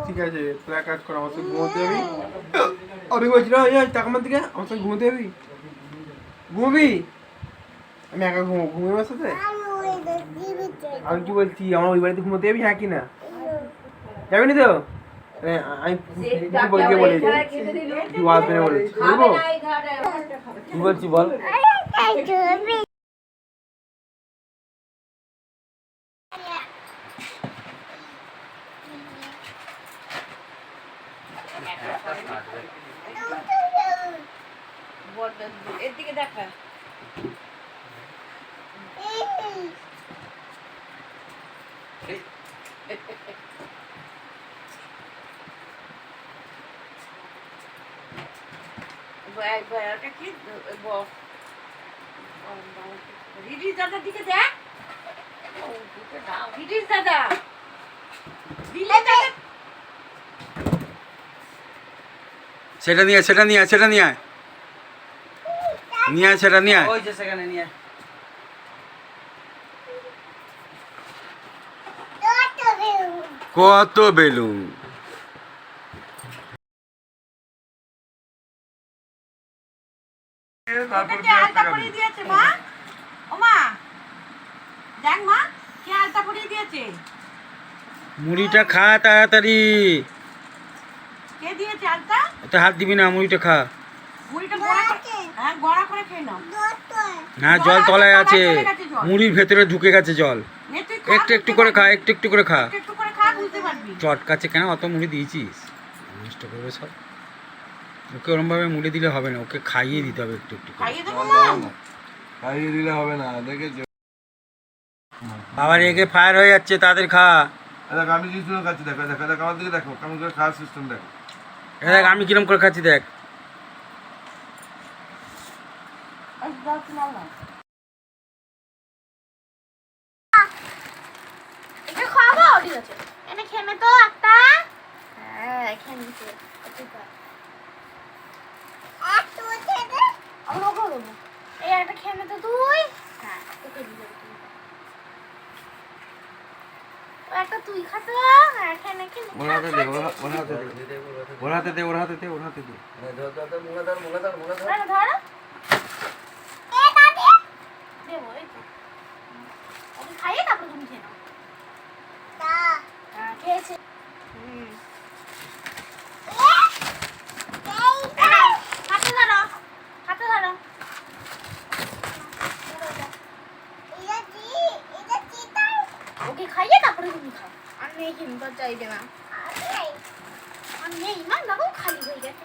ঠিক আছে তুই এক কাজ কর আমার সঙ্গে ঘুমোতে যাবি আমি বলছি না টাকা আমার দিকে আমার সঙ্গে ঘুমোতে যাবি ঘুমবি আমি একা ঘুমবো আমার সাথে আমি কি বলছি আমার ওই বাড়িতে ঘুমোতে যাবি হ্যাঁ কি না যাবি না তো আমি বলতে বলেছি তুই আসবে না বলেছি বলবো কি বলছি বল এর দিকে দেখা রিডিস দাদার দিকে দেখ রিডিস দাদা সেটা নিয়ে সেটা নিয়ে সেটা নিয়ে সেটা নিয়ে ওই যে সেখানে নিয়ে কত বেলুন আলতা পরিয়ে দিয়েছে মা ও মা দেখ মা কে আলতা পরিয়ে দিয়েছে মুড়িটা খা তাড়াতাড়ি কে দিয়েছে আলতা ওতে হাত দিবি না মুড়িটা খা মুড়িটা বড়া করে হ্যাঁ বড়া করে খেয়ে নাও হ্যাঁ জল তলায় আছে মুড়ির ভেতরে ঢুকে গেছে জল একটু একটু করে খা একটু একটু করে খা একটু করে খা বুঝতে পারবি চটকাচ্ছে কেন অত মুড়ি দিয়েছিস নষ্ট করবে সব ওকে ওরমভাবে মুড়ি দিলে হবে না ওকে খাইয়ে দিতে হবে একটু একটু করে। খাইয়ে দেবো মা খাইয়ে দিলে হবে না দেখে বাবা রেগে ফায়ার হয়ে যাচ্ছে তাদের খা দেখ আমি কিছু খাচ্ছি দেখো দেখো দেখো আমার দিকে দেখো কেমন করে খাওয়ার সিস্টেম দেখো দেখ আমি কিরম করে খাচ্ছি দেখ এটা খাবো ঠিক আছে এনে খেমে তো একটা হ্যাঁ খেমে তো এই একটা খেমে তো তুই হ্যাঁ তোকে দিবি একটা তুই খাতো হ্যাঁ খেমে খেমে ওর হাতে দে ওর হাতে দে ওর হাতে দে ওর হাতে দে ওর হাতে দে ধরো এ দাদি দেবো এই তো আমি খাইয়ে তারপর তুমি খেয়ে নাও হ্যাঁ খেয়েছে হাতে ধরো ওকে খাইয়ে তারপরে তুমি খাও আর নেই কিন্তু চাইবে না আর নেই মা দেখো খালি হয়ে গেছে